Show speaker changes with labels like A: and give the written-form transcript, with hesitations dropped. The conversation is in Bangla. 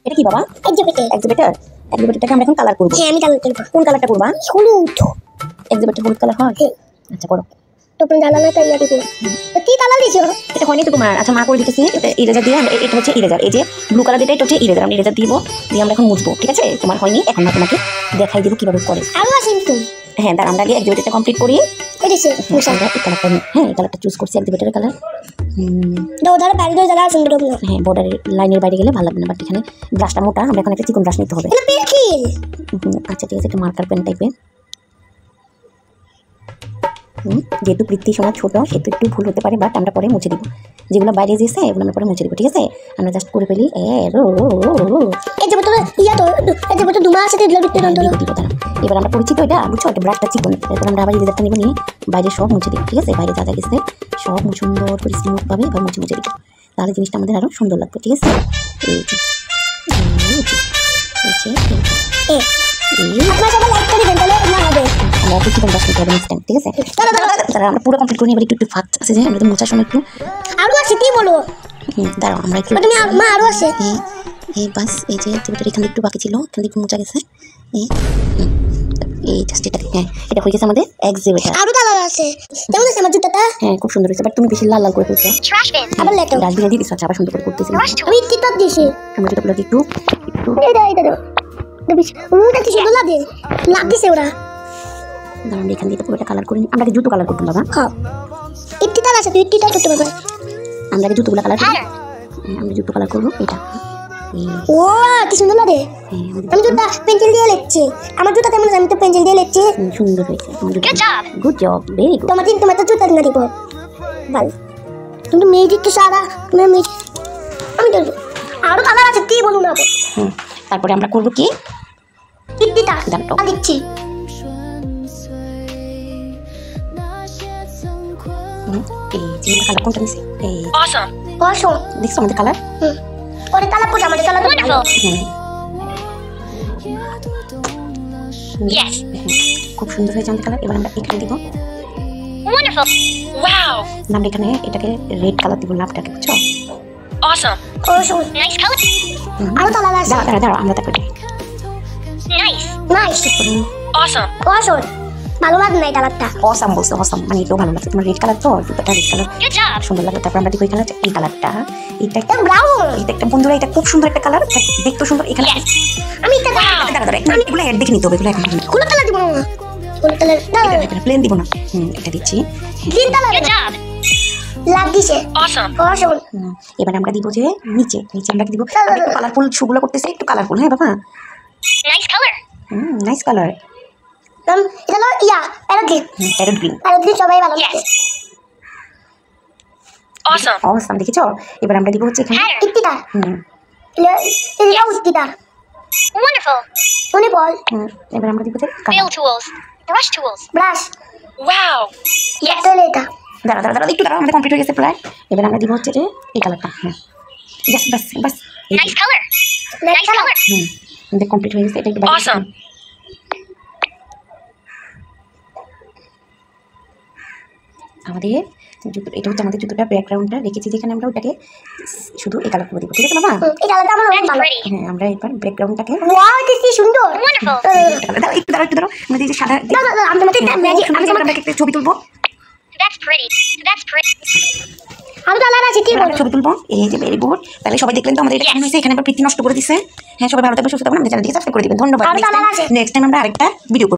A: এটা কি বাবা? এক্সিবিটর। এক্সিবিটরটাকে আমরা এখন কালার করব।
B: হ্যাঁ আমি কালার করব।
A: কোন কালারটা করবা?
B: হলুদ।
A: এক্সিবিটর হলুদ কালার হয়? আচ্ছা করো।
B: তো তুমি জ্বালানো তাই আর কি তো কি কালার দিছো?
A: এটা হয়নি তো তোমার। আচ্ছা মা করে দিতেছি। ইরেজার দিয়ে আমরা এটা হচ্ছে ইরেজার। এই যে ব্লু কালার এটা হচ্ছে ইরেজার। আমরা ইরেজার দিব, দিয়ে আমরা এখন মুছবো। ঠিক আছে? তোমার হয়নি, এখন না তোমাকে দেখাই দিব কিভাবে করে।
B: আরো আছে কিন্তু।
A: হ্যাঁ দাঁড়া, আমরা আগে এক্সিবিটরটা কমপ্লিট করি।
B: এই যে
A: আমরা এই কালারটা এই কালারটা চুজ করছি, এক্সিবিটরের কালার।
B: ধরে বাইরে ধরে জ্বালা সুন্দর হবে না।
A: হ্যাঁ বর্ডারের লাইনের বাইরে গেলে ভালো লাগবে না, বাট এখানে ব্রাশটা মোটা, আমরা এখন একটা চিকন ব্রাশ নিতে হবে।
B: এটা পেন্সিল।
A: আচ্ছা ঠিক আছে, একটা মার্কার পেন টাইপের। যেহেতু বৃত্তি সোনা ছোট সেহেতু একটু ভুল হতে পারে, বাট আমরা পরে মুছে দিব। যেগুলো বাইরে যেছে এগুলো আমরা পরে মুছে দিব। ঠিক আছে? আমরা জাস্ট করে ফেলি।
B: এই যে বোতল ইয়া তো এই যে বোতল দুমা আছে দিল ভিতরে
A: দিব দাঁড়া। এবার আমরা পরিচিত এটা বুঝছো, একটা ব্রাশটা চিকন। এরপর আমরা আবার ইরেজারটা নিব, নিয়ে বাইরে সব মুছে দিই। ঠিক আছে? বাইরে যা যা গেছে সব সুন্দর করে স্মুথভাবে এবার মুছে দিব, তাহলে জিনিসটা আমাদের আরও সুন্দর লাগবে। ঠিক আছে?
B: আপনারা সবাই লাইক করে দেন তাহলে না হবে।
A: আমরা একটু চিকন ব্রাশ নিতে হবে নেক্সট টাইম। ঠিক আছে? আমরা পুরো কমপ্লিট করি। এবার একটু ফাঁক আছে যে আমরা মোছার সময় একটু
B: আরো আছে কি বলো?
A: দাঁড়াও আমরা একটু
B: তুমি মা আরো আছে।
A: এই বাস এই যে এখানে একটু বাকি ছিল, এখানে একটু মোছা গেছে। এই জাস্ট এটা। হ্যাঁ এটা হয়ে গেছে আমাদের এক্সিবিটর।
B: আরো কালার আছে। কেমন আছে আমার জুতাটা?
A: হ্যাঁ খুব সুন্দর হয়েছে, বাট তুমি বেশি লাল লাল করে ফেলছো।
B: আবার লেটো
A: ডাস্টবিনে দিয়ে দিচ্ছ। আবার সুন্দর করে করতেছি।
B: আমি টিকটক দিছি।
A: আমরা জুতোগুলোকে একটু
B: এটা দেখিস ওটা কি সুন্দর লাগে লাগছে ওরা।
A: দাঁড়ান আমরা এখান দিয়ে পুরোটা কালার করে নিই। আমরা কি জুতো কালার করতাম বাবা?
B: হ্যাঁ ইট্টিটা আছে, তুই ইট্টিটা করতে পারবে।
A: আমরা কি জুতোগুলো কালার করব? আমরা জুতো কালার করবো এটা।
B: ও কি সুন্দর লাগে। আমি জুতা পেন্সিল দিয়ে লিখছি। আমার জুতা কেমন? আমি তো পেন্সিল দিয়ে লিখছি।
A: সুন্দর হয়েছে। Good job, very good.
B: তোমার তো জুতা না দিব ভালো। কিন্তু মিউজিক তো সারা তুমি মিউজিক আমি তো আরো কালার আছে কি বলুন না।
A: তারপরে আমরা করবো কি
B: ইট্টিটা লিখছি।
A: এই যে কালার কোনটা নিছি? এই
B: অসম অসম
A: দেখছো আমাদের কালার?
B: ওরে কালার পোজা আমাদের কালার ভালো।
A: ইয়েস খুব সুন্দর হয়েছে আমাদের কালার। এবার আমরা এখানে দিব
C: Wonderful. Wow.
A: আমরা এখানে এটাকে রেড কালার দিব, লাভটাকে বুঝছো?
C: Awesome.
B: অসম
C: Nice color.
B: আরো কালার আছে।
A: দাঁড়া আমরা তারপরে
C: Nice.
B: Nice
C: Awesome.
B: অসম ভালো লাগে না এই কালারটা।
A: অসাম বলছো, অসাম মানে এটাও ভালো লাগছে। তোমার রেড কালার তো জুতোটা রেড কালার
C: Good job.
A: সুন্দর লাগে। তারপর আমরা দিব এই কালার, এই কালারটা। এটা একটা
B: ব্রাউন।
A: এটা একটা বন্ধুরা এটা খুব সুন্দর একটা কালার, দেখতে সুন্দর। এখানে
B: আমি এটা
A: দাঁড়া আমি এগুলো অ্যাড দেখে নিতে হবে। এগুলো এখন
B: কোন কালার দিব না? কোন কালার
A: প্লেন দিব না। এটা দিচ্ছি
B: গ্রিন কালার।
C: Good job.
B: লাগছে
C: Awesome.
B: অসম।
A: এবার আমরা দিব যে নিচে আমরা দিব একটু কালারফুল শুগুলো করতেছি, একটু কালারফুল। হ্যাঁ বাবা
C: Nice color.
A: Nice colour.
B: এটা হলো ইয়া প্যারোট গ্রিন। প্যারোট গ্রিন সবাই ভালো লাগে।
C: Awesome.
A: অসাম দেখেছো? এবার আমরা দিব হচ্ছে এখানে
B: ইট্টিটা এটা ইট্টিটা
C: Wonderful.
B: মনে বল।
A: এবার আমরা দিব যে
C: Nail tools. Brush tools.
B: Brush
C: Wow. Yes.
B: তাহলে এটা
A: দাঁড়া একটু দাঁড়া, আমাদের কমপ্লিট হয়ে গেছে প্রায়। এবার আমরা দিব হচ্ছে যে এই কালারটা। জাস্ট বাস
C: Nice color. Nice color.
A: আমাদের কমপ্লিট হয়ে গেছে। এটা একটু
C: Awesome.
A: আমাদের জুতো এটা হচ্ছে আমাদের জুতোটা ব্যাকগ্রাউন্ডটা রেখেছি যেখানে আমরা ওটাকে শুধু এই কালার করে দিব। ঠিক আছে বাবা?
B: এই কালারটা আমার অনেক
C: That's
B: ভালো।
C: pretty.
A: হ্যাঁ আমরা এবার ব্যাকগ্রাউন্ডটাকে
B: ওয়াও কি সুন্দর।
C: Wonderful.
A: একটু দাঁড়াও আমরা এই যে সাদা
B: আমি তোমাকে একটা ম্যাজিক
A: আমরা একটা ছবি তুলবো।
C: That's pretty. That's pretty.
B: আমি কালার আছে কি বল।
A: ছবি তুলবো। এই যে ভেরি গুড। তাহলে সবাই দেখলেন তো আমাদের এটা কেমন হয়েছে। এখানে আবার প্রীতি নষ্ট করে দিছে। হ্যাঁ সবাই ভালো থাকবেন, সুস্থ থাকবেন, আমাদের চ্যানেলটিকে সাবস্ক্রাইব করে দিবেন। ধন্যবাদ।
B: আরো কালার আছে।
A: নেক্সট টাইম আমরা আরেকটা ভিডিও